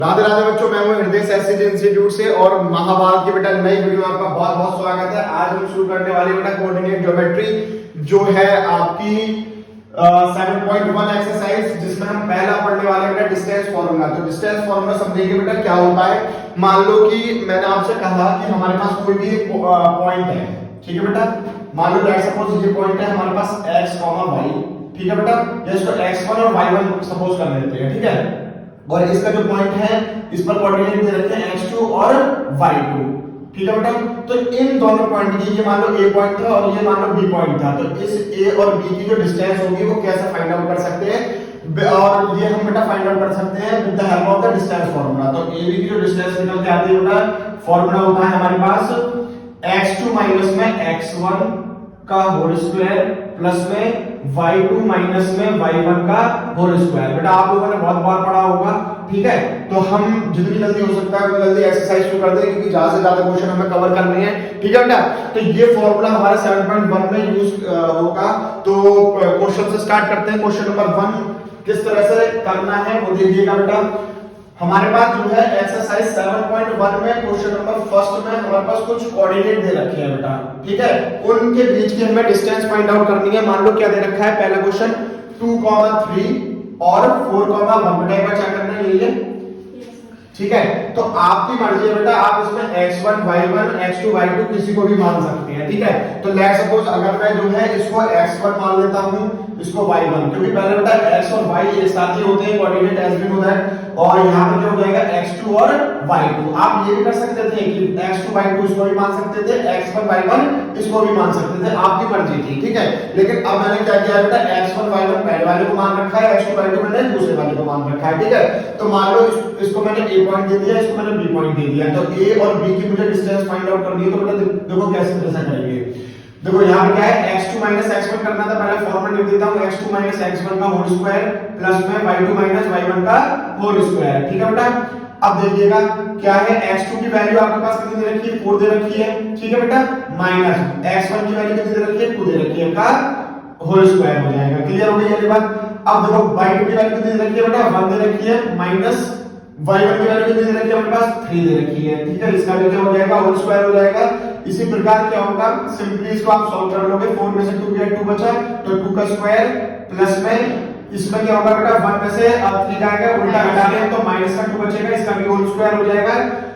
राधे राधे बच्चों, मैं हूं हृदय एससीजी इंस्टीट्यूट से और महाभारत की बेटा नई वीडियो में आपका बहुत बहुत स्वागत है। आज हम शुरू करने वाले बेटा कोऑर्डिनेट ज्योमेट्री जो है आपकी 7.1 एक्सरसाइज, जिसमें हम पहला पढ़ने वाले बेटा डिस्टेंस फॉर्मूला। तो डिस्टेंस फॉर्मूला समझेंगे बेटा क्या होता है। मान लो कि मैंने आपसे कहा कि हमारे पास कोई भी एक पॉइंट है, ठीक है बेटा। मान लो दैट सपोज ये पॉइंट है हमारे पास x, y, ठीक है बेटा। या इसको x1 और y1 सपोज कर लेते हैं, ठीक है। और इसका जो पॉइंट है इस पर कोऑर्डिनेट दे रखे हैं x2 और y2, ठीक है बेटा। तो इन दोनों पॉइंट की, ये मान लो a पॉइंट था और ये मान लो b पॉइंट था, तो इस a और b की जो डिस्टेंस होगी वो कैसे फाइंड आउट कर सकते हैं, और ये हम बेटा फाइंड आउट कर सकते हैं with the help of the distance formula. तो ab की जो डिस्टेंस निकल के आती है बेटा, फार्मूला होता है हमारे पास x2 माइनस में x1 का होल स्क्वायर प्लस में y2 माइनस में y1 का होल स्क्वायर। बेटा आप लोगों ने बहुत बार पढ़ा होगा, ठीक है। तो हम जितनी जल्दी हो सकता है उतनी जल्दी एक्सरसाइज शुरू कर दें, क्योंकि ज्यादा से ज्यादा क्वेश्चन हमें कवर करने हैं, ठीक है बेटा। तो ये फॉर्मूला हमारा 7.1 में यूज होगा। तो क्वेश्चन से स्टार्ट करते हैं। क्वेश्चन नंबर 1 किस तरह से करना है वो देखिएगा बेटा। हमारे पास जो है एक्सरसाइज 7.1 में क्वेश्चन नंबर फर्स्ट में हमारे पास कुछ कोऑर्डिनेट दे रखे हैं बेटा, ठीक है। उनके बीच की हमें डिस्टेंस फाइंड आउट करनी है। मान लो क्या दे रखा है, पहला क्वेश्चन 2, 3 और 4, 1 बेटा। एक बार चेक करना है ये, ठीक है। तो आपकी मर्जी है बेटा, आप इसमें x1, y1, x2, y2 किसी को भी मान सकते हैं, ठीक है। तो लेट सपोज अगर मैं जो है इसको x1 मान लेता हूं, इसको y1, क्योंकि पहले बेटा x और y एक साथ ही होते हैं, कोऑर्डिनेट एज भी होता है। और यहां पे क्या हो जाएगा x2 और y2। आप ये भी कर सकते थे कि x2, y2 इसको भी मान सकते थे, x1, y1 इसको भी मान सकते थे, आपकी मर्जी थी, ठीक है। लेकिन अब मैंने क्या किया बेटा, x1, y1 पहले वाले को मान रखा है, x2, y2 मैंने दूसरे वाले को मान रखा है, ठीक है। तो मान लो इसको मैंने a पॉइंट दे दिया, इसको मैंने b पॉइंट दे दिया। तो a और b की मुझे डिस्टेंस फाइंड आउट करनी है। तो बेटा देखो कैसे कैसे करेंगे। देखो यहाँ पे क्या है, x2 माइनस x1 करना था। पहले फॉर्मूला लिख देता हूँ, x2 माइनस x1 का होल स्क्वायर प्लस में y2 माइनस y1 का होल स्क्वायर, ठीक है बेटा। अब देखिएगा क्या है, x2 की वैल्यू आपके पास कितनी दे रखी है, 4 दे रखी है, ठीक है बेटा। माइनस x1 की वैल्यू कितनी दे रखी है, 2 दे रखी है, का होल स्क्वायर हो जाएगा। क्लियर हो गई ये बात। अब देखो y2 की वैल्यू कितनी दे रखी है बेटा, 1 दे रखी है, माइनस y1 की वैल्यू कितनी दे रखी है हमारे पास, 3 दे रखी है, ठीक है। इसका भी क्या हो जाएगा, होल स्क्वायर हो जाएगा। इसी प्रकार क्या होगा, सिंपली इसको आप सॉल्व कर लोगे। 4 में से 2 गया, 2 बचा, तो 2 का स्क्वायर प्लस में इसमें क्या होगा बेटा, 1 में से अब 3 जाएगा, उल्टा घटा दें तो माइनस का 2 बचेगा, इसका भी होल स्क्वायर हो जाएगा।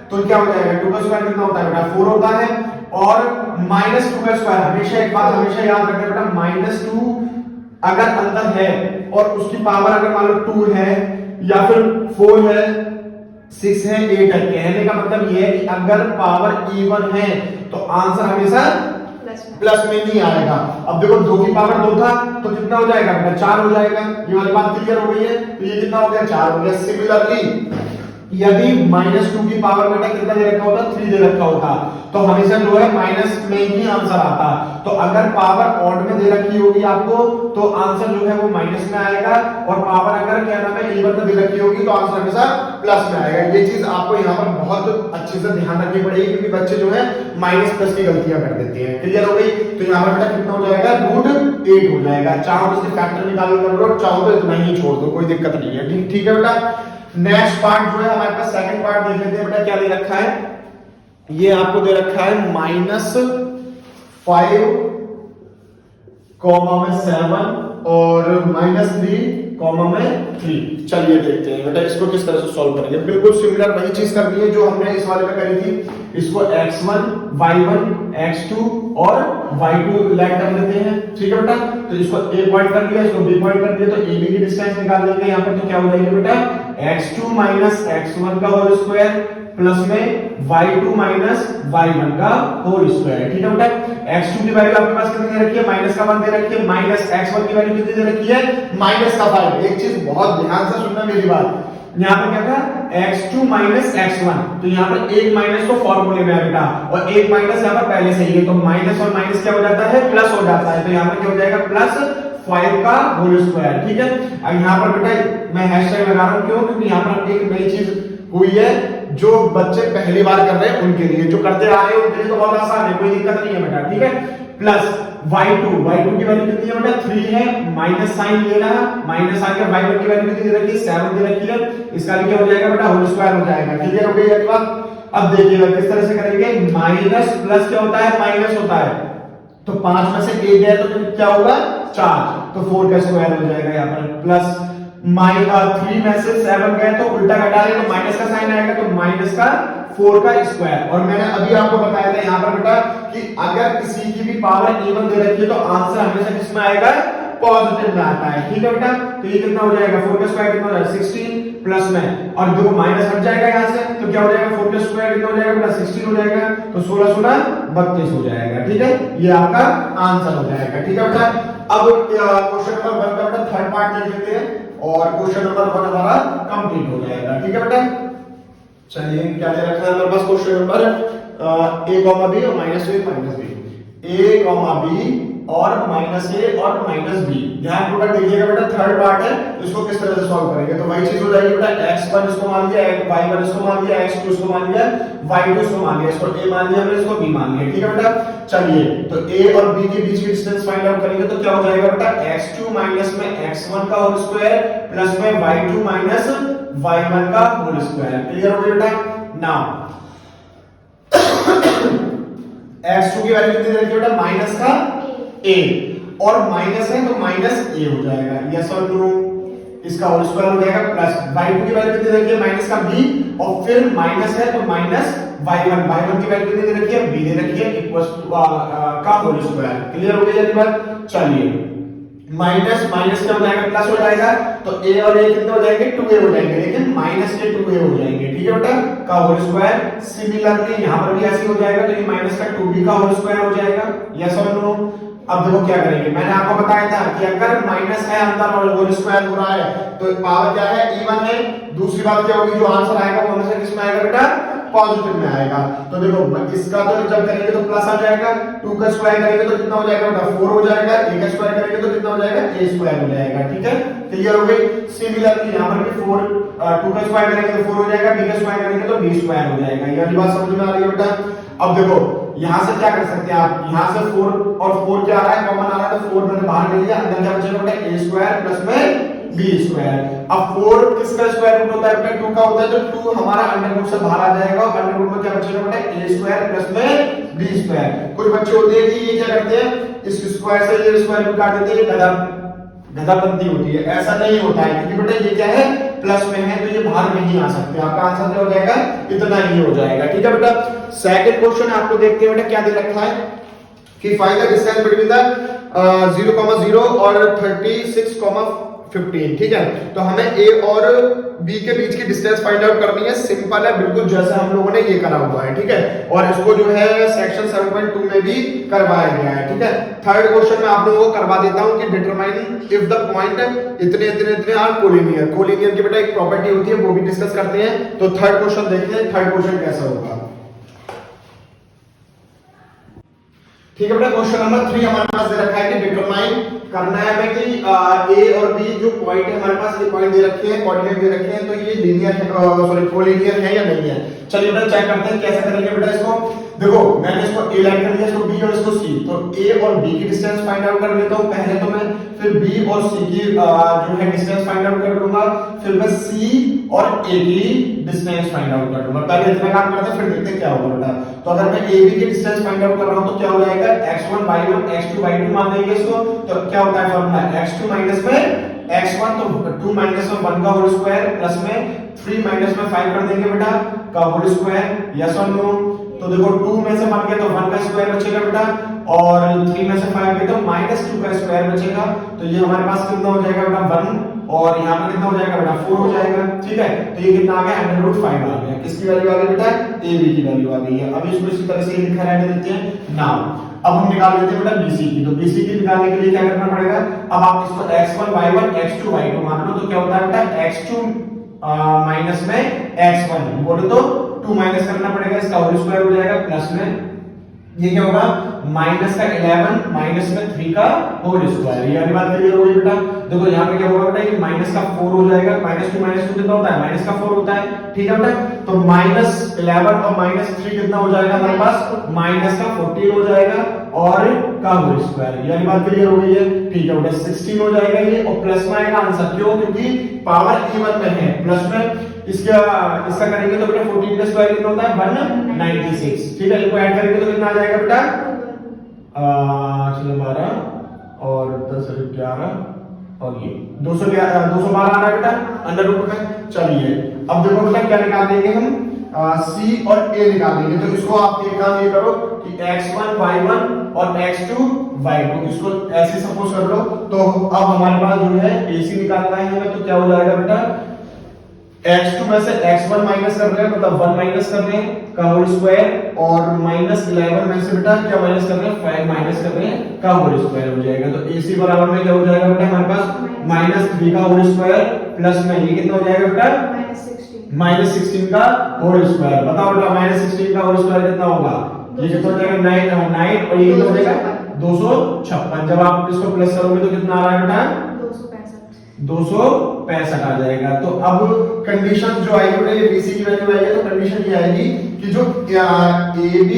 तो क्या हो जाएगा, 2 का स्क्वायर कितना होता है बेटा, 4 होता है। और माइनस 2 का स्क्वायर, हमेशा एक बात हमेशा याद रखना बेटा, -2 अगर अंदर है और उसकी पावर अगर मान लो 2 है या फिर 4 है, 6 है, 8 है, कहने का मतलब ये है कि अगर पावर इवन है तो आंसर हमेशा प्लस में नहीं आएगा। अब देखो 2 की पावर 2 था तो कितना हो जाएगा बेटा, 4 हो जाएगा। ये वाली बात क्लियर हो गई है। तो ये कितना हो गया, 4 हो गया। सिमिलरली यदि -2 की पावर बेटा कितना दे रखा होता, 3 दे रखा होता, तो हमेशा जो है माइनस में ही आंसर आता। तो अगर पावर ऑड में दे रखी होगी आपको तो आंसर जो है वो माइनस में आएगा, और पावर अगर क्या नाम है इवन में दे रखी होगी तो आंसर हमेशा प्लस में आएगा। ये चीज आपको यहाँ पर बहुत अच्छे से ध्यान रखनी पड़ेगी, क्योंकि बच्चे जो है माइनस प्लस की गलतियां कर देते हैं। क्लियर हो गई। तो यहाँ पर बेटा कितना हो जाएगा, √8 हो जाएगा। चाहो तो इसके फैक्टर निकाल कर लो, चाहो तो इतना ही छोड़ दो, कोई दिक्कत नहीं है, ठीक है बेटा। नेक्स्ट पार्ट जो है हमारे पास सेकंड पार्ट देख लेते हैं बेटा। क्या दे रखा है, ये आपको दे रखा है -5 कॉमा में 7 और -3 में 3। चलिए देखते हैं बेटा इसको किस तरह से सॉल्व करेंगे। बिल्कुल सिमिलर वही चीज करनी है जो हमने इस वाले में करी थी। इसको x1, y1, x2 और y2 लैग कर लेते हैं, ठीक है बेटा। तो इसको a पॉइंट कर दिया, इसको b पॉइंट कर दिया, तो ab की डिस्टेंस निकाल लेंगे यहाँ पर। तो क्या हो जाएगा बेटा, x2 माइनस x1 का होल स्क्वायर प्लस में y2 माइनस y1 का होल स्क्वायर, ठीक है बेटा। x2 की वैल्यू आपके पास कितनी दे रखी है, माइनस का 1 दे रखी है, माइनस x1 की वैल्यू कितनी दे रखी है, माइनस का 5। एक चीज बहुत ध्यान से सुनना मेरी बात, यहाँ पर क्या था, x2 माइनस x1, तो यहाँ पर एक माइनस तो फॉर्मूले में है बेटा, और एक माइनस यहाँ पर पहले से ही है, तो माइनस और माइनस क्या हो जाता है, प्लस हो जाता है। तो यहाँ पर क्या हो जाएगा, +5 का होल स्क्वायर, ठीक है। अब यहाँ पर बेटा मैं हैशटैग लगा रहा हूँ, क्यों, क्योंकि यहाँ पर एक नई चीज हुई है जो बच्चे पहली बार कर रहे हैं उनके लिए, जो करते आ रहे हैं उनके लिए तो बहुत आसान है, कोई दिक्कत नहीं है बेटा, ठीक है। प्लस y2 की वैल्यू कितनी है बेटा 3 है, माइनस साइन ले रहा, माइनस आ गया, y1 की वैल्यू कितनी दे रखी है 7 दे रखी है, इसका भी क्या हो जाएगा बेटा होल स्क्वायर हो जाएगा। क्लियर हो गई ये बात। अब देखिएगा किस तरह से करेंगे, माइनस प्लस क्या होता है माइनस होता है, तो 5 में से 1 गया तो क्या होगा 4, तो 4 का स्क्वायर हो जाएगा यहाँ पर, प्लस 3 में से 7 गए तो उल्टा घटा रहे तो माइनस का साइन आएगा, तो माइनस का 4 का स्क्वायर। और मैंने अभी आपको बताया था यहाँ पर बेटा कि अगर किसी की भी पावर इवन दे रखी है तो आंसर हमेशा किसमें आएगा पॉजिटिव में आता है। ठीक है बेटा, तो ये कितना हो जाएगा 4 का स्क्वायर कितना हो जाएगा 16 प्लस में, और देखो माइनस हट जाएगा यहाँ से तो क्या हो जाएगा 4 का स्क्वायर कितना हो जाएगा बेटा 16 हो जाएगा, तो 16 16 32 हो जाएगा। ठीक है, ये आपका आंसर हो जाएगा। ठीक है बेटा, अब क्वेश्चन नंबर 1 का बेटा थर्ड पार्ट देख लेते हैं और क्वेश्चन नंबर 1 हमारा कंप्लीट हो जाएगा। ठीक है बेटा, चलिए क्या दे रखा है हमारे पास question number a comma b और minus a minus b, a comma b और माइनस a और माइनस b। ध्यानपूर्वक देखिएगा बेटा थर्ड पार्ट है, इसको किस तरह से सॉल्व करेंगे। तो वही चीज हो जाएगी बेटा x1 इसको मान लिया, y1 इसको मान लिया, x2 इसको मान लिया, y2 इसको मान लिया, इसको a मान लिया हमने, इसको b मान लिया। ठीक है बेटा, चलिए तो a और b के बीच की डिस्टेंस फाइंड आउट करेंगे तो क्या हो जाएगा बेटा x2 माइनस में x1 का होल स्क्वायर प्लस में y2 माइनस y1 का होल स्क्वायर। क्लियर हो गया बेटा। नाउ x2 की वैल्यू कितनी रखी बेटा माइनस का a, और माइनस है तो माइनस a हो जाएगा, यस और नो, इसका होल स्क्वायर हो जाएगा, प्लस y2 की वैल्यू कितनी रखी है माइनस का b, और फिर माइनस है तो माइनस y1 की वैल्यू कितनी दे रखी है b दे रखी है, इक्वल्स टू का होल स्क्वायर। क्लियर हो गया ये बात। चलिए माइनस माइनस क्या हो जाएगा प्लस हो जाएगा, तो a और a कितने हो जाएंगे 2a हो जाएंगे, लेकिन माइनस के 2a हो जाएंगे। ठीक है बेटा, का होल स्क्वायर। सिमिलरली यहां पर भी ऐसे हो जाएगा, तो ये माइनस का 2b का होल स्क्वायर हो जाएगा, यस और नो। अब देखो क्या करेंगे, मैंने आपको बताया था कि अगर माइनस है अंदर और होल स्क्वायर हो रहा है तो पावर क्या है इवन है। दूसरी बात क्या होगी, जो आंसर आएगा वो हमेशा किसमें आएगा बेटा पॉजिटिव में आएगा। तो देखो इसका तो जब करेंगे तो प्लस आ जाएगा, 2 का स्क्वायर करेंगे तो कितना हो जाएगा बेटा 4 हो जाएगा, a का स्क्वायर करेंगे तो कितना हो जाएगा a स्क्वायर हो जाएगा। ठीक है, क्लियर हो गई। सिमिलरली यहां पर भी 2 का स्क्वायर करेंगे तो 4 हो जाएगा, b का स्क्वायर करेंगे तो b स्क्वायर हो जाएगा। ये वाली बात समझ में आ रही है बेटा। अब देखो यहां से क्या कर सकते हैं आप, यहां से 4 और 4 क्या आ रहा है कॉमन आ रहा है, तो 4 मैंने बाहर ले लिया, अंदर क्या बचेगा बेटा a स्क्वायर प्लस में b स्क्वायर। अब 4 किसका स्क्वायर रूट होता है बेटा 2 का होता है, तो 2 हमारा अंडर रूट से बाहर आ जाएगा, और अंडर रूट में क्या बचेगा बेटा a स्क्वायर प्लस में b स्क्वायर। कुछ बच्चे होते हैं कि ये क्या करते हैं इस स्क्वायर से ये स्क्वायर रूट काट देते हैं, गदाबंदी होती है, ऐसा नहीं होता है, क्योंकि बेटा ये क्या है प्लस में है तो ये बाहर नहीं आ सकते। आपका आंसर क्या हो जाएगा इतना ही हो जाएगा। ठीक है बेटा, सेकंड क्वेश्चन आपको देखते हैं बेटा क्या दे रखा है कि find the distance between the 0,0 और 36,15। ठीक है, तो हमें a और b के बीच की डिस्टेंस फाइंड आउट करनी है। सिंपल है बिल्कुल जैसा हम लोगों ने ये करा हुआ है। ठीक है, और इसको जो है सेक्शन 7.2 में भी करवाया गया है। ठीक है, थर्ड क्वेश्चन में आप लोगों को करवा देता हूं कि डिटरमाइन इफ द पॉइंट इतने इतने इतने आर कोलिनियर। कोलिनियर की बेटा एक प्रॉपर्टी होती है, वो भी डिस्कस करते हैं। तो थर्ड क्वेश्चन देखते हैं, थर्ड क्वेश्चन कैसा होगा। ठीक है बेटा, क्वेश्चन नंबर 3 हमारे पास दे रखा है कि डिटरमाइन करना है हमें कि a और b जो पॉइंट है हमारे पास, ये पॉइंट दे रखे हैं, कोऑर्डिनेट दे रखे हैं, तो ये लीनियर है सॉरी कोलिनियर है या नहीं है। चलिए बेटा चेक करते हैं कैसे करेंगे बेटा इसको। देखो मैंने इसको a लाइन कर लिया, इसको b और इसको c, तो a और b की डिस्टेंस फाइंड आउट कर लेता हूं पहले तो मैं, फिर b और c की जो है डिस्टेंस फाइंड आउट कर लूंगा, फिर मैं c और a की डिस्टेंस फाइंड आउट कर लूंगा। पहले इतना काम करते हैं फिर देखते हैं क्या होगा बेटा। तो अगर मैं a b की डिस्टेंस फाइंड आउट कर रहा हूं तो क्या हो जाएगा x1 y1 x2 y2 मान देंगे इसको, तो क्या होता है फॉर्मूला x2 माइनस में x1, तो 2 माइनस में 1 का होल स्क्वायर प्लस में 3 माइनस में 5 कर देंगे बेटा का होल स्क्वायर, यस और नो। तो देखो 2 में से 1 गया तो 1 का स्क्वायर बचेगा बेटा, और 3 में से 5 गया तो -2 का स्क्वायर बचेगा। तो ये हमारे पास कितना हो जाएगा बेटा 1, और यहाँ पे कितना हो जाएगा बेटा 4 हो जाएगा। ठीक है, तो ये कितना आ गया √5 आ गया। किसकी वैल्यू आ गई बेटा a b की वैल्यू आ गई है। अब इसको इसी तरह से लिखा रहने देते हैं। नाउ अब हम निकाल लेते हैं बेटा bc की। तो bc की निकालने के लिए क्या करना पड़ेगा, अब आप इसको x1 y1 x2 y2 मान लो, तो क्या होता है बेटा x2 माइनस में x1 बोलो तो 2 माइनस करना पड़ेगा, इसका होल स्क्वायर हो जाएगा प्लस में ये क्या होगा माइनस का 11 माइनस में 3 का होल स्क्वायर, ये वाली बात क्लियर हो गई बेटा। देखो यहाँ पे क्या होगा बेटा कि माइनस का 4 हो जाएगा, माइनस टू कितना होता है माइनस का 4 होता है, ठीक है बेटा। तो माइनस 11 और माइनस 3 कितना हो जाएगा हमारे पास माइनस का 14 हो जाएगा और का होल स्क्वायर, ये वाली बात क्लियर हो गई है, ठीक है बेटा। 16 हो जाएगा ये और प्लस में आएगा आंसर, क्यों क्योंकि पावर इवन में है, प्लस में इसका करेंगे तो बेटा 14 का स्क्वायर कितना होता है 196, ठीक है। इनको ऐड करेंगे तो कितना आ जाएगा बेटा 12 और 10 11 और ये 212 आ रहा है बेटा अंडर रूट में। चलिए अब देखो बेटा क्या निकाल देंगे हम सी और ए निकाल देंगे। तो इसको आप एक काम ये करो कि x1 y1 और x2 y2 इसको ऐसे सपोज कर लो। तो अब हमारे पास जो है AC निकालना है हमें, तो क्या हो जाएगा बेटा x2 में से x1 माइनस कर रहे हैं मतलब 1 माइनस कर रहे हैं का होल स्क्वायर और माइनस 11 में से बेटा क्या माइनस कर रहे हैं 5 माइनस कर रहे हैं का होल स्क्वायर हो जाएगा। तो AC बराबर में क्या हो जाएगा बेटा हमारे पास माइनस 3 का होल स्क्वायर प्लस में ये कितना हो जाएगा बेटा माइनस 16 का होल स्क्वायर। बताओ बेटा माइनस 16 का होल स्क्वायर कितना होगा, ये कितना हो जाएगा 9 और ये कितना हो जाएगा 256। जब आप इसको प्लस करोगे तो कितना आ रहा है बेटा 265 आ जाएगा। तो अब कंडीशन जो आएगी बेटा ये BC की वैल्यू आएगी, तो कंडीशन ये आएगी कि जो AB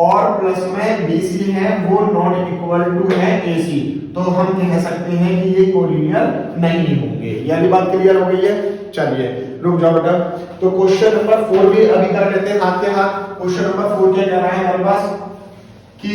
और प्लस में BC है वो नॉट इक्वल टू है AC, तो हम कह सकते हैं कि ये कोलिनियर नहीं होंगे। ये वाली बात क्लियर हो गई है। चलिए रुक जाओ बेटा, तो क्वेश्चन नंबर 4 भी अभी कर लेते हैं हाथ के हाथ। क्वेश्चन नंबर 4 क्या कह रहा है हमारे पास कि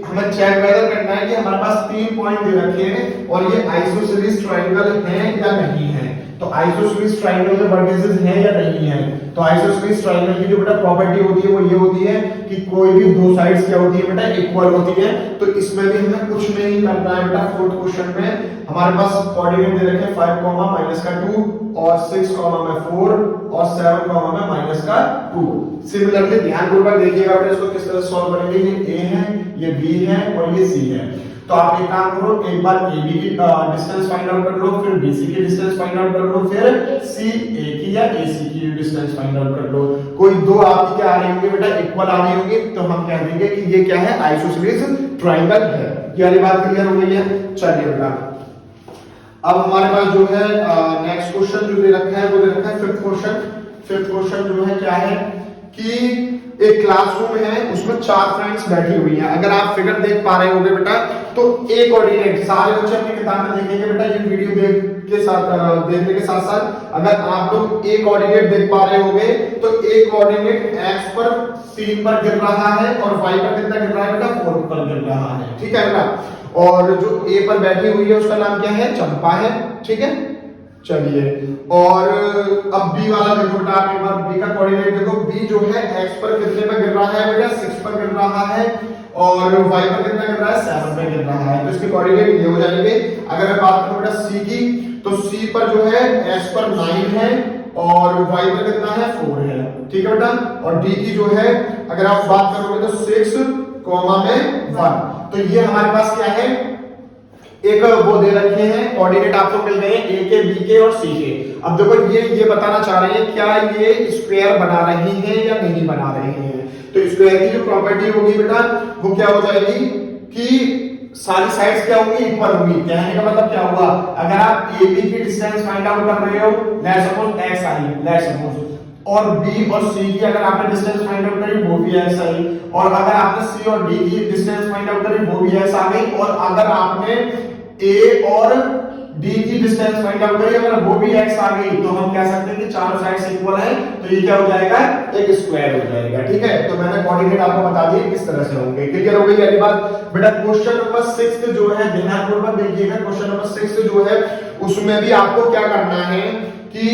हमें चेक वेदर करना है कि हमारे पास 3 पॉइंट दे रखे हैं और ये आइसोसेलेस ट्रायंगल है या नहीं है। तो आइसोसेलेस ट्रायंगल के वर्टिसेस हैं या नहीं है। तो आइसोसेलेस ट्रायंगल की जो बेटा प्रॉपर्टी होती है वो ये होती है कि कोई भी दो साइड्स क्या होती है बेटा इक्वल होती है। तो इसमें भी हमें कुछ नहीं करना है बेटा। फोर्थ क्वेश्चन में हमारे पास कोऑर्डिनेट दे रखे हैं 5 माइनस का 2 और 6 में 4 और 7 में माइनस का 2। सिमिलरली ध्यानपूर्वक देखिएगा बेटा इसको किस तरह सॉल्व करेंगे। ये A है, ये B है और ये C है। तो आप एक काम करो, एक बार AB की डिस्टेंस फाइंड आउट कर लो, फिर BC की डिस्टेंस फाइंड आउट कर लो, फिर CA की या AC की डिस्टेंस फाइंड आउट कर लो। कोई दो आपकी क्या आ रही होंगी बेटा इक्वल आ रही होंगी, तो हम कह देंगे कि ये क्या है आइसोसेलेस ट्रायंगल है। ये वाली बात क्लियर हो गई है। चलिए बेटा अब हमारे पास जो है नेक्स्ट क्वेश्चन जो दे रखा है वो दे रखा है फिफ्थ क्वेश्चन जो है क्या है कि एक क्लासरूम है उसमें 4 फ्रेंड्स बैठी हुई हैं। अगर आप फिगर देख पा रहे होगे बेटा तो ए कोऑर्डिनेट सारे बच्चे अपनी किताब में देखेंगे बेटा, ये वीडियो देखने के साथ साथ अगर आप लोग ए कोऑर्डिनेट देख पा रहे होगे तो ए कोऑर्डिनेट x पर 3 पर गिर रहा है और y पर कितना गिर रहा है बेटा 4 पर गिर रहा है, ठीक है बेटा। और जो ए पर बैठी हुई है उसका नाम क्या है चंपा है, ठीक है। चलिए और अब बी वाला देखो बेटा, आप एक बार बी का कोऑर्डिनेट देखो। बी जो है x पर कितने पर गिर रहा है बेटा 6 पर गिर रहा है और y पर कितना गिर रहा है 7 पर गिर रहा है। तो इसके कोऑर्डिनेट ये हो जाएंगे। अगर मैं बात करूं बेटा सी की, तो सी पर जो है x पर 9 है और y पर कितना है 4 है, ठीक है बेटा। और d की जो है अगर आप बात करोगे तो 6 में 1। तो ये हमारे पास क्या है एक वो दे रखे हैं कोऑर्डिनेट आपको मिल गए ए के बी के और सी के। अब देखो ये बताना चाह रहे हैं क्या ये स्क्वायर बना रही हैं या नहीं बना रहे हैं। तो स्क्वायर की जो प्रॉपर्टी होगी बेटा वो क्या हो जाएगी कि सारी साइड्स क्या होंगी इक्वल होंगी। कहने का मतलब क्या हुआ, अगर आप ए बी की डिस्टेंस फाइंड आउट कर रहे हो let's suppose x I let's suppose, और B और C की अगर आपने डिस्टेंस फाइंड आउट करी वो भी ऐसा ही, और अगर आपने C और D की डिस्टेंस फाइंड आउट करी वो भी ऐसा आ गई, और अगर आपने A और D की डिस्टेंस फाइंड आउट करी अगर वो भी x आ गई, तो हम कह सकते हैं कि चारों साइड्स इक्वल है। तो ये क्या हो जाएगा एक स्क्वायर हो जाएगा, ठीक है। तो मैंने कोऑर्डिनेट आपको बता दिए किस तरह से होंगे। क्लियर हो गई वाली बात बेटा। क्वेश्चन नंबर 6 जो है ध्यानपूर्वक देखिएगा। क्वेश्चन नंबर 6 जो है उसमें भी आपको क्या करना है कि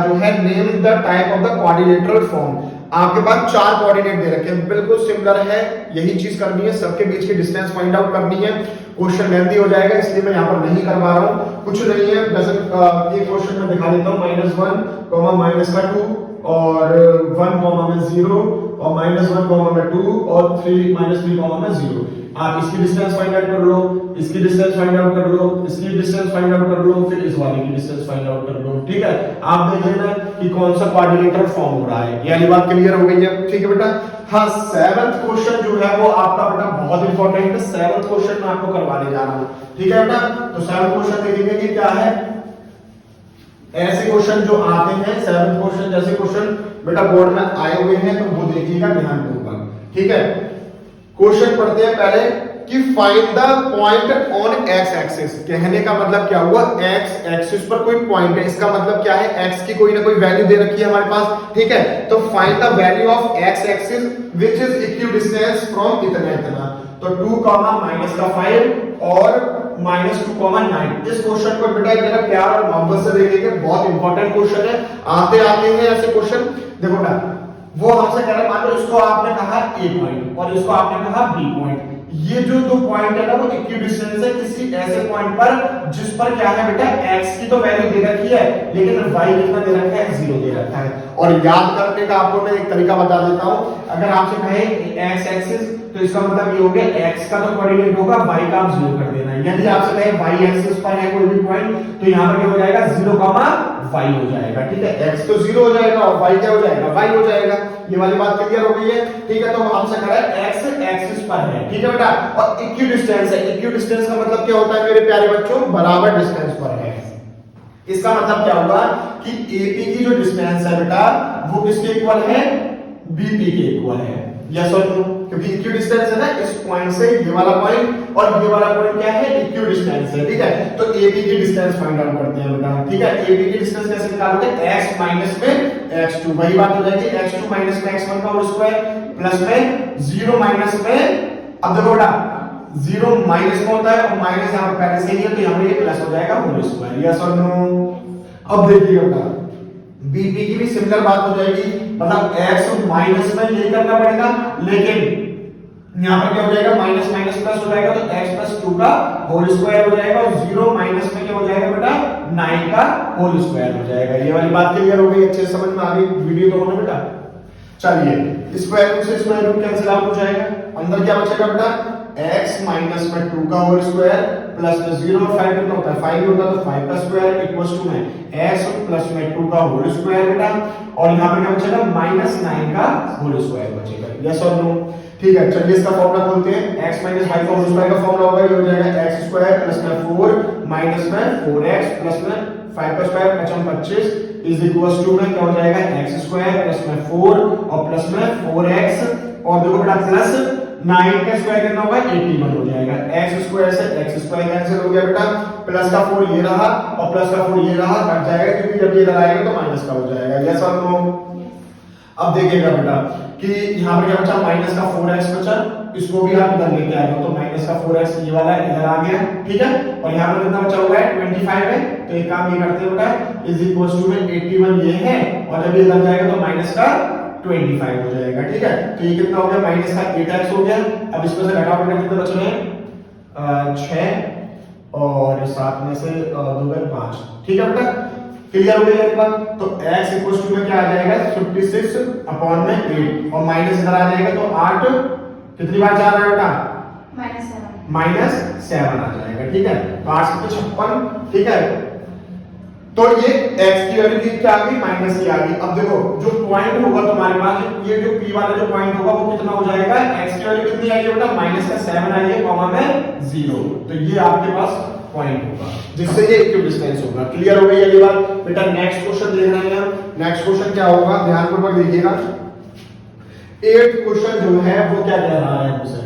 जो है name the type of the coordinator form. आपके पास 4 कोऑर्डिनेट दे रखे हैं, बिल्कुल सिमिलर है, यही चीज करनी है, सबके बीच की डिस्टेंस फाइंड आउट करनी है। क्वेश्चन लेंथी हो जाएगा इसलिए मैं यहाँ पर नहीं करवा रहा हूँ, कुछ नहीं है। जैसे ये क्वेश्चन में दिखा देता हूँ -1 माइनस का 2 और 1 में 0 और -1 में 2 और 3 में 0। आप इसकी डिस्टेंस फाइंड आउट कर लो, इसकी डिस्टेंस फाइंड आउट कर लो, इसकी डिस्टेंस फाइंड आउट कर लो, फिर इस वाले की डिस्टेंस फाइंड आउट कर लो, ठीक है। आप देख लेना कि कौन सा क्वाड्रिलेटरल फॉर्म हो रहा है। ये वाली बात क्लियर हो गई है, ठीक है बेटा। हाँ, 7th क्वेश्चन जो है वो आपका बेटा बहुत इंपॉर्टेंट है। 7th क्वेश्चन मैं आपको करवाने जा रहा हूं, ठीक है बेटा। तो 7th क्वेश्चन देखेंगे कि क्या है। ऐसे क्वेश्चन जो आते हैं 7th क्वेश्चन, जैसे क्वेश्चन बेटा बोर्ड में आए हुए हैं तो वो देखिएगा ध्यानपूर्वक, ठीक है। क्वेश्चन पढ़ते हैं पहले कि find the point on x axis. कहने का मतलब क्या हुआ, एक्स एक्सिस पर कोई पॉइंट है, इसका मतलब क्या है, एक्स की कोई ना कोई वैल्यू दे रखी है हमारे पास, ठीक है। तो find the value of x axis which is equidistance from इतना इतना। तो 2, -5 और -2, 9। इस क्वेश्चन को बेटा जरा प्यार और मोहब्बत से देखेंगे, बहुत इंपॉर्टेंट क्वेश्चन है। आते हैं ऐसे क्वेश्चन। देखो बेटा, वो हमसे कह रहा है, मान लो इसको आपने कहा ए पॉइंट और इसको आपने कहा बी पॉइंट। ये जो दो पॉइंट है ना वो इक्विडिस्टेंस है किसी ऐसे पॉइंट पर जिस पर क्या है बेटा, x की तो वैल्यू दे रखी है लेकिन y कितना दे रखा है, 0 दे रखा है। और याद करने का आपको मैं एक तरीका बता देता हूं। अगर आपसे कहे x एक्सिस तो इसका मतलब ये हो गया x का तो कोऑर्डिनेट होगा, y का आप 0 कर देना। यदि आपसे कहे y एक्सिस पर है कोई भी पॉइंट तो यहां पर क्या हो जाएगा, 0, y हो जाएगा, ठीक है। x तो 0 हो जाएगा और y क्या हो जाएगा, y हो जाएगा। ये वाली बात क्लियर हो गई है, ठीक है। तो हमसे कह रहा है x एक्सिस पर है, ठीक है बेटा। और इक्विडिस्टेंस है, इक्विडिस्टेंस का मतलब क्या होता है मेरे प्यारे बच्चों, बराबर डिस्टेंस पर है। इसका मतलब क्या होगा कि AP की जो डिस्टेंस है बेटा वो किसके इक्वल है, BP के इक्वल है। यस और नो, क्योंकि इक्विडिस्टेंस है ना, इस पॉइंट से ये वाला पॉइंट और ये वाला पॉइंट क्या है, इक्विडिस्टेंस है, ठीक है। तो AB की डिस्टेंस फाइंड आउट करते हैं बेटा, ठीक है। AB की डिस्टेंस कैसे निकालोगे, x माइनस में x2, वही बात हो जाएगी, x2 माइनस में x1 का होल स्क्वायर प्लस में 0 माइनस में, अब देखो बेटा 0 माइनस में होता है और माइनस यहां पर पहले से ही है तो यहां पर ये प्लस हो जाएगा होल स्क्वायर। यस और नो। अब देखिए बेटा बीपी की भी सिमिलर बात हो जाएगी, मतलब x माइनस में यही करना पड़ेगा, लेकिन यहां पर क्या हो जाएगा, माइनस माइनस प्लस हो जाएगा तो x प्लस 2 का होल स्क्वायर हो जाएगा और 0 माइनस में क्या हो जाएगा बेटा, 9 का होल स्क्वायर हो जाएगा। ये वाली बात क्लियर हो गई, अच्छे से समझ में आ गई, वीडियो तो होना बेटा। चलिए स्क्वायर रूट से स्क्वायर रूट कैंसिल आउट हो जाएगा, अंदर क्या बचेगा बेटा, x माइनस में 2 का होल स्क्वायर प्लस में 0 और 5 कितना होता है, 5 होता है तो 5 का स्क्वायर इक्वल्स टू में x प्लस में 2 का होल स्क्वायर बेटा, और यहां पे क्या बचेगा, -9 का होल स्क्वायर बचेगा। यस और नो, ठीक है। चलिए इसका फॉर्मूला खोलते हैं। x माइनस 5 का होल स्क्वायर का फॉर्मूला होगा, ये हो जाएगा x स्क्वायर प्लस में 4 माइनस में 4x प्लस में 5 का स्क्वायर 25 इज इक्वल्स टू में क्या हो जाएगा, x स्क्वायर प्लस में 4 और प्लस में 4x और देखो बेटा प्लस 9 का स्क्वायर कितना होगा, 81 हो जाएगा। x स्क्वायर से x स्क्वायर कैंसिल हो गया बेटा, प्लस का 4 ये रहा और प्लस का 4 ये रहा, कट जाएगा क्योंकि जब ये इधर आएगा तो माइनस का हो जाएगा। यस और नो। अब देखिएगा बेटा कि यहाँ पर क्या बचा, माइनस का 4x बचा, इसको भी आप इधर लेके आए हो तो माइनस का 4x ये वाला इधर आ गया, ठीक है। और यहाँ पर कितना बचा हुआ है, 25 है, तो एक काम ये करते हैं बेटा, इज इक्वल्स टू में 81 ये है और जब ये इधर जाएगा तो माइनस का 25 हो जाएगा, ठीक है। तो ये कितना हो गया, माइनस का 8x हो गया। अब इसमें से घटाओ बेटा कितने बच रहे हैं, 6 और 7 में से 2 गए 5, ठीक है बेटा। क्लियर हो गया बात। तो x इक्वल्स टू में क्या आ जाएगा, 56 अपॉन में 8 और माइनस इधर आ जाएगा तो 8 कितनी बार जा रहा है बेटा, -7 आ जाएगा, ठीक है। तो 8 से 56, ठीक है। तो ये x की वैल्यू क्या आ गई, माइनस की आ गई। अब देखो जो पॉइंट होगा तुम्हारे पास, ये जो p वाला जो पॉइंट होगा वो कितना हो जाएगा, x की वैल्यू कितनी आएगी बेटा, -7 आई है कॉमा में 0, तो ये आपके पास पॉइंट होगा जिससे ये इक्विडिस्टेंस होगा। क्लियर हो गई ये बात बेटा। नेक्स्ट क्वेश्चन देख रहे हैं हम। नेक्स्ट क्वेश्चन क्या होगा, ध्यानपूर्वक देखिएगा। 8th क्वेश्चन जो है वो क्या कह रहा है हमसे,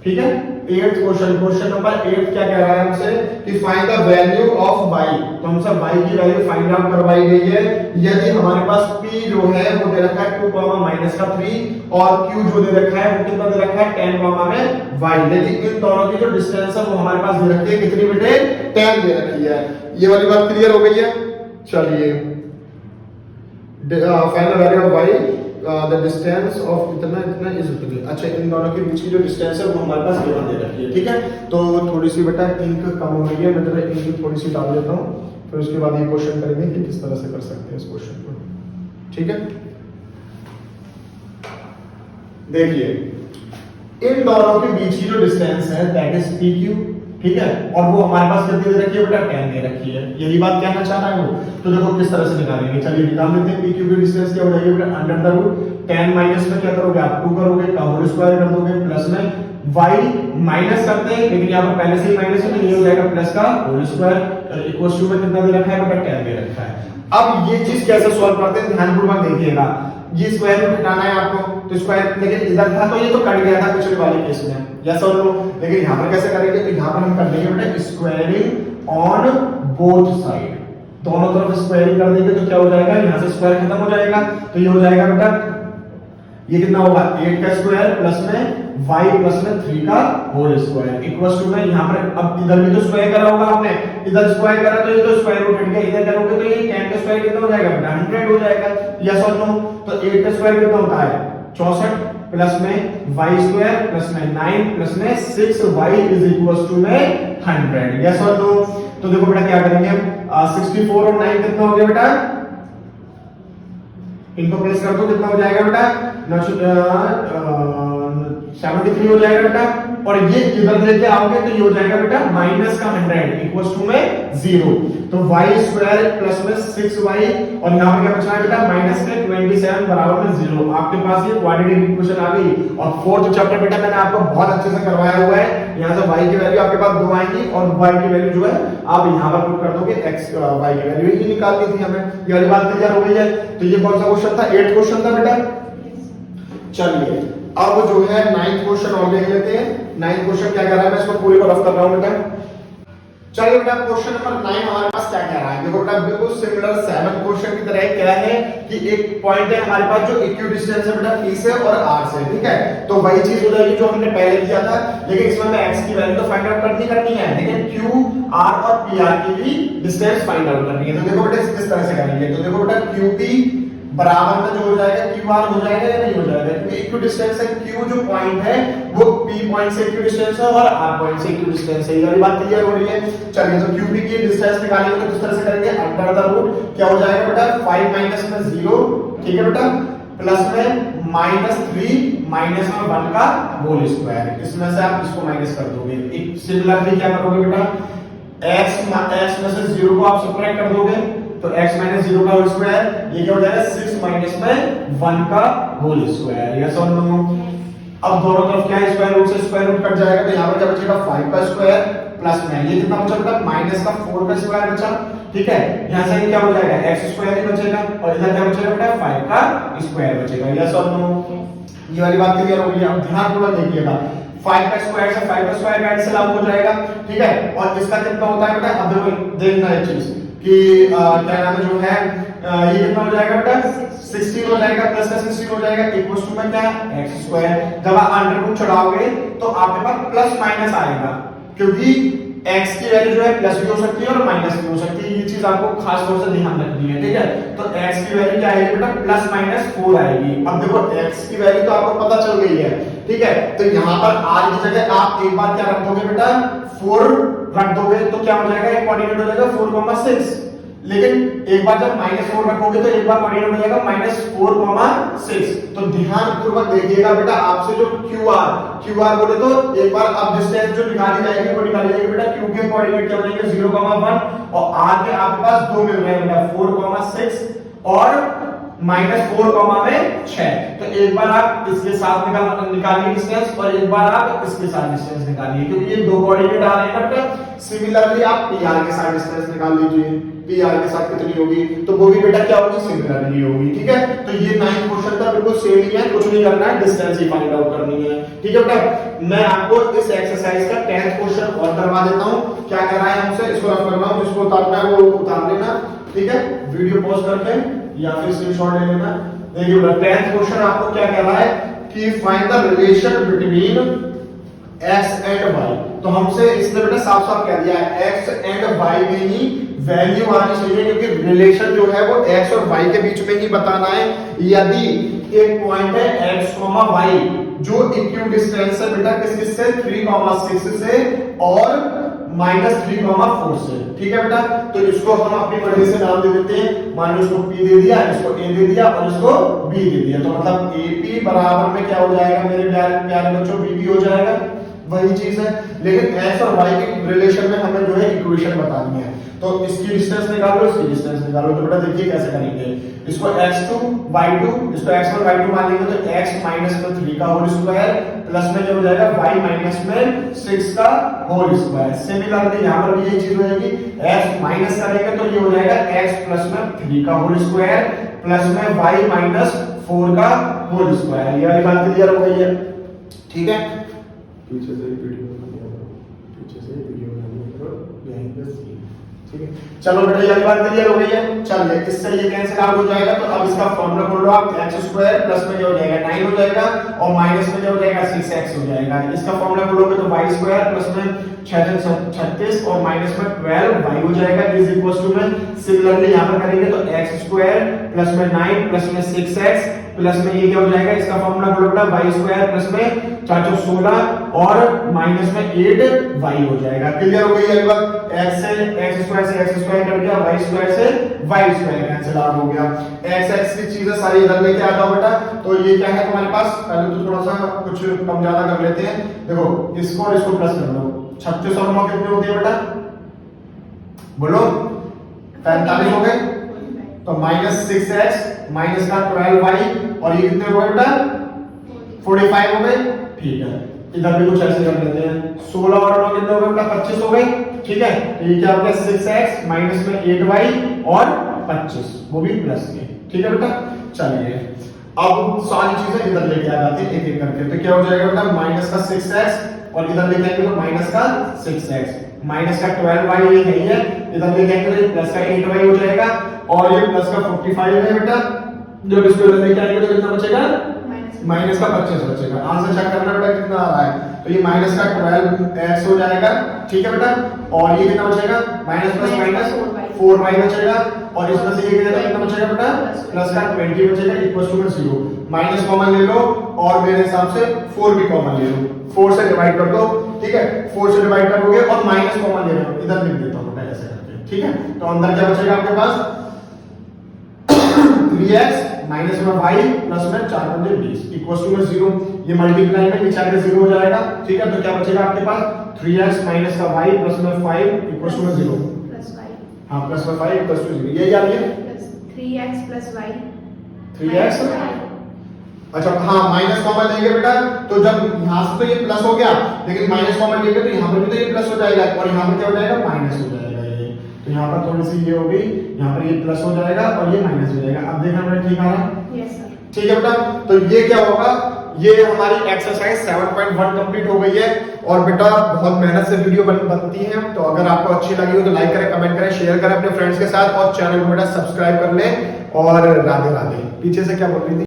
ठीक है। 8th क्वेश्चन नंबर 8 क्या कह रहा है हमसे कि find the value of y। तो हमसे y की वैल्यू फाइंड आउट करवाई गई है। यदि हमारे पास p जो है वो दे रखा है 2, -3 और q जो दे रखा है वो कितना दे रखा है, 10, y। यदि इन दोनों की जो डिस्टेंस है वो हमारे पास दे रखी है कितनी बेटे, 10 दे रखी है। ये वाली बात क्लियर हो गई है। चलिए find the value of y, the distance of इतना इतना इज इतना। अच्छा, इन दोनों के बीच की जो डिस्टेंस है वो हमारे पास गिवन दे रखी है, ठीक है। तो थोड़ी सी बेटा इंक कम हो गई है, मैं जरा इंक थोड़ी सी डाल देता हूं, फिर उसके बाद ये क्वेश्चन करेंगे कि किस तरह से कर सकते हैं इस क्वेश्चन को, ठीक है। देखिए इन दोनों के बीच की जो डिस्टेंस है दैट इज PQ ठीक है, और वो हमारे पास कितनी दे रखी है बेटा, 10 दे रखी है। यही बात कहना चाह रहा है वो। तो देखो किस तरह से निकालेंगे, चलिए निकाल लेते हैं। PQ की डिस्टेंस क्या हो जाएगी बेटा, अंडर द रूट 10 माइनस में क्या करोगे आप, 2 करोगे, का होल स्क्वायर कर दोगे, प्लस में y माइनस करते हैं, लेकिन यहाँ पर पहले से ही माइनस है तो ये हो जाएगा प्लस का होल स्क्वायर इक्वल्स टू में कितना दे रखा है बेटा, 10 दे रखा है। अब ये चीज कैसे सॉल्व करते हैं, ध्यानपूर्वक देखिएगा। ये स्क्वायर रूट हटाना है आपको, तो स्क्वायर, लेकिन इधर था तो ये तो कट गया था पिछले वाले केस में, यस और नो। लेकिन यहाँ पर कैसे करेंगे, तो यहाँ पर हम कर देंगे बेटा स्क्वायरिंग ऑन बोथ साइड, दोनों तरफ स्क्वायरिंग कर देंगे तो क्या हो जाएगा, यहाँ से स्क्वायर खत्म हो जाएगा, तो ये हो जाएगा बेटा, ये कितना होगा 8 का स्क्वायर प्लस में y प्लस में 3 का होल स्क्वायर इक्वल्स टू में, यहाँ पर अब इधर भी तो स्क्वायर करा होगा आपने, इधर स्क्वायर करा तो ये तो स्क्वायर रूट हट गया, इधर करोगे तो ये 10 का स्क्वायर कितना हो जाएगा बेटा, 100 हो जाएगा, यस और नो। तो 8 का स्क्वायर कितना होता है 64 प्लस में y स्क्वायर प्लस में 9 प्लस में 6y इज इक्वल्स टू में 100, यस और नो। तो देखो बेटा क्या करेंगे हम, 64 और 9 कितना हो गया बेटा, इनको प्लस कर दो, कितना हो जाएगा बेटा, 73 हो जाएगा बेटा, और ये इधर लेके आओगे तो ये हो जाएगा बेटा माइनस का 100 इक्वल्स टू में 0, तो y स्क्वायर प्लस में 6y, और यहाँ पे क्या बचा है बेटा, माइनस के 27 बराबर में 0। आपके पास ये क्वाड्रेटिक इक्वेशन आ गई। और फोर्थ चैप्टर बेटा मैंने आपको बहुत अच्छे से करवाया हुआ है, यहाँ से y की वैल्यू आपके पास 2 आएंगी, और y की वैल्यू जो है आप यहाँ पर पुट कर दोगे, x y की वैल्यू ही निकालनी थी हमें, ये वाली बात क्लियर हो गई है। तो ये कौन सा क्वेश्चन था, 8th क्वेश्चन था बेटा। चलिए अब जो है 9th क्वेश्चन और देख लेते हैं। 9th क्वेश्चन क्या कह रहा है, मैं इसको पूरी को रफ कर रहा हूं बेटा। चलिए बेटा क्वेश्चन नंबर 9 हमारे पास क्या कह रहा है, देखो बेटा बिल्कुल सिमिलर 7 क्वेश्चन की तरह क्या है कि एक पॉइंट है हमारे पास जो इक्वी डिस्टेंस है बेटा P से और R से, ठीक है। तो वही चीज हो जाएगी जो हमने पहले किया था, लेकिन इसमें हमें x की वैल्यू तो फाइंड आउट करनी है, लेकिन Q R और PR की भी डिस्टेंस फाइंड आउट करनी है। तो देखो बेटा किस तरह से करेंगे, तो देखो बेटा QP बराबर में जो हो जाएगा QR हो जाएगा या नहीं हो जाएगा, क्योंकि इक्वी डिस्टेंस है, Q जो पॉइंट है वो P पॉइंट से इक्वी डिस्टेंस है और R पॉइंट से इक्वी डिस्टेंस है, ये वाली बात क्लियर हो रही है। चलिए तो QP की डिस्टेंस निकालेंगे तो किस तरह से करेंगे, अंडर द रूट क्या हो जाएगा बेटा 5 माइनस में 0, ठीक है बेटा, प्लस में -3 माइनस में 1 का होल स्क्वायर, इसमें से आप इसको माइनस कर दोगे। एक सिमिलरली क्या करोगे बेटा, x में से 0 को आप सबट्रैक्ट कर दोगे तो x माइनस 0 का होल स्क्वायर, ये क्या हो जाएगा 6 माइनस में 1 का होल स्क्वायर, यस और नो। अब दोनों तरफ क्या है, स्क्वायर रूट से स्क्वायर रूट कट जाएगा, तो यहाँ पर क्या बचेगा 5 का स्क्वायर प्लस में ये कितना बचा बेटा, माइनस का 4 का स्क्वायर बचा, ठीक है। यहाँ से क्या हो जाएगा x स्क्वायर ही बचेगा, और इधर क्या बचेगा बेटा 5 का स्क्वायर बचेगा, यस और नो। ये वाली बात क्लियर हो गई। अब ध्यानपूर्वक देखिएगा, 5 का स्क्वायर से 5 का स्क्वायर कैंसिल आउट हो जाएगा, ठीक है। और इसका कितना होता है बेटा, अब देखो देखना है चीज कि क्या नाम जो है ये कितना हो जाएगा बेटा 16 हो जाएगा, प्लस का 16 हो जाएगा, इक्वल्स टू में क्या है x स्क्वायर। जब आप अंडर रूट चढ़ाओगे तो आपके पास प्लस माइनस आएगा, क्योंकि x की वैल्यू जो है प्लस भी हो सकती है और माइनस भी हो सकती है, ये चीज आपको खास तौर से ध्यान रखनी है, ठीक है। तो x की वैल्यू क्या आएगी बेटा प्लस माइनस 4 आएगी। अब देखो x की वैल्यू तो आपको पता चल गई है, ठीक है। तो यहाँ पर r की जगह आप एक बार क्या रख दोगे बेटा 4 रख दोगे, तो क्या हो जाएगा, एक कोऑर्डिनेट हो जाएगा 4,6, लेकिन एक बार जब -4 रखोगे तो एक बार कोऑर्डिनेट हो जाएगा -4,6। तो ध्यानपूर्वक देखिएगा बेटा, आपसे जो QR बोले तो एक बार अब डिस्टेंस जो निकाली जाएगी वो निकाली जाएगी बेटा Q के कोऑर्डिनेट क्या बनेंगे 0,1, और R के आपके पास दो मिल रहे हैं बेटा 4,6 और -4,6। तो एक बार आप इसके साथ निकालिए डिस्टेंस और एक बार आप इसके साथ डिस्टेंस निकालिए, क्योंकि ये दो कोऑर्डिनेट आ रहे हैं बेटा। सिमिलरली आप PR के साथ डिस्टेंस निकाल लीजिए, PR के साथ कितनी होगी, तो वो भी बेटा क्या होगी सिमिलरली होगी, ठीक है। तो ये 9th क्वेश्चन था, बिल्कुल सेम ही है, कुछ नहीं करना है, डिस्टेंस ही फाइंड आउट करनी है, ठीक है बेटा। मैं आपको इस एक्सरसाइज का 10th क्वेश्चन और करवा देता हूं, क्या कह रहा है हमसे, इसको रफ करना, जिसको उतारना है वो उतार लेना, ठीक है। वीडियो पॉज करके या फिर स्क्रीनशॉट ले लेना। देखिए बेटा 10th क्वेश्चन आपको क्या कह रहा है कि find the relation between x and y। तो हमसे इसने बेटा साफ साफ कह दिया है x एंड y में ही वैल्यू आनी चाहिए, क्योंकि रिलेशन जो है वो x और y के बीच में ही बताना है। यदि एक पॉइंट है x, y जो इक्वी डिस्टेंस है बेटा किस किस से 3,6 से और -3,4 से, ठीक है बेटा। तो इसको हम अपनी मर्जी से नाम दे देते हैं, मान लो इसको P दे दिया, इसको A दे दिया और इसको B दे दिया, तो मतलब AP बराबर में क्या हो जाएगा मेरे प्यारे बच्चों, BP हो जाएगा, वही चीज है, लेकिन x और y के रिलेशन में हमें जो है इक्वेशन बतानी है। तो इसकी डिस्टेंस निकालो, इसकी डिस्टेंस निकालो। तो बेटा देखिए कैसे करेंगे, इसको x2 y2, इसको x1 y2 मान लेंगे तो x माइनस में 3 का होल स्क्वायर प्लस में जो हो जाएगा y माइनस में 6 का होल स्क्वायर। सिमिलरली यहाँ पर भी यही चीज हो जाएगी, x माइनस करेंगे तो ये हो जाएगा x प्लस में 3 का होल स्क्वायर प्लस में y माइनस 4 का होल स्क्वायर। ये वाली बात क्लियर हो गई है, ठीक है। पीछे से वीडियो ठीक है। चलो बेटा ये बात क्लियर हो गई है। चलिए इससे ये कैंसिल आउट हो जाएगा, तो अब इसका फॉर्मूला बोल लो आप, x स्क्वायर प्लस में जो हो जाएगा 9 हो जाएगा और माइनस में जो हो जाएगा 6x हो जाएगा। इसका फॉर्मूला बोलोगे तो y स्क्वायर प्लस में 36 और माइनस में 12y हो जाएगा इज इक्वल टू में सिमिलरली यहां पर करेंगे तो x स्क्वायर प्लस में 9 प्लस में 6x प्लस में ये क्या हो जाएगा, इसका फॉर्मूला बोलो बेटा y स्क्वायर प्लस में 416 और माइनस में 8y हो जाएगा। क्लियर हो गई है बात। x से x स्क्वायर से x स्क्वायर कट गया, y स्क्वायर से y स्क्वायर कैंसिल आउट हो गया। x की चीजें सारी इधर लेके आ जाओ बेटा। तो ये क्या है तुम्हारे पास, पहले तो थोड़ा सा कुछ कम ज्यादा कर लेते हैं। देखो इसको और इसको प्लस कर लो, 36 और 9 कितने होते हैं बेटा, बोलो 45 हो गए। तो माइनस 6x माइनस का 12y और ये कितने हो गए बेटा 45 हो गए। ठीक है, इधर भी कुछ ऐसे कर लेते हैं, 16 और 9 कितने हो गए बेटा 25 हो गए। ठीक है, तो ये क्या हो गया 6x माइनस में 8y और 25 वो भी प्लस के। ठीक है बेटा, चलिए अब सारी चीजें इधर लेके आ जाते हैं एक एक करके। तो क्या हो जाएगा बेटा माइनस का 6x और इधर लेके आएंगे तो माइनस का 6x माइनस का 12y ये है ही है, इधर लेके आएंगे तो प्लस का 8y हो जाएगा और ये प्लस का 45 है बेटा। जब इसको इधर लेके आएंगे तो कितना बचेगा, माइनस का 25 बचेगा। आंसर चेक करना बेटा कितना आ रहा है, तो ये माइनस का 12x हो जाएगा। ठीक है बेटा, और ये कितना बचेगा माइनस प्लस माइनस 4y बचेगा और इसमें से ये कितना बचेगा बेटा प्लस का 20 बचेगा इक्वल टू 0। माइनस कॉमन ले लो और मेरे हिसाब से 4 भी कॉमन ले लो, 4 से डिवाइड कर दो। ठीक है, 4 से डिवाइड करोगे और माइनस कॉमन ले लो, इधर लिख देता हूं बेटा ऐसे करके। ठीक है, तो अंदर क्या बचेगा आपके पास 3x माइनस में y प्लस में 4 पंजे 20 इक्वल टू में 0। ये मल्टीप्लाई में नीचे आके 0 हो जाएगा। ठीक है, तो क्या बचेगा आपके पास 3x माइनस का y प्लस में 5 इक्वल टू में 0 प्लस 5। हां प्लस में 5 इक्वल टू 0। यही आ रही है 3x प्लस y 3x। अच्छा हाँ, माइनस कॉमन लेंगे बेटा, तो जब यहां से तो ये प्लस हो गया लेकिन माइनस कॉमन लेंगे तो यहां पर भी तो ये प्लस हो जाएगा और यहां पर क्या हो जाएगा माइनस हो जाएगा। ये तो यहां पर थोड़ी सी ये हो गई, यहां पर ये प्लस हो जाएगा और ये माइनस हो जाएगा। अब देखना बेटा ठीक आ रहा है। Yes sir. ठीक है बेटा, तो ये क्या होगा, ये हमारी एक्सरसाइज 7.1 कंप्लीट हो गई है। और बेटा बहुत मेहनत से वीडियो बनती है, तो अगर आपको अच्छी लगी हो तो लाइक करें, कमेंट करें, शेयर करें अपने फ्रेंड्स के साथ और चैनल को बेटा सब्सक्राइब कर लें। और राधे राधे। पीछे से क्या बोल रही थी।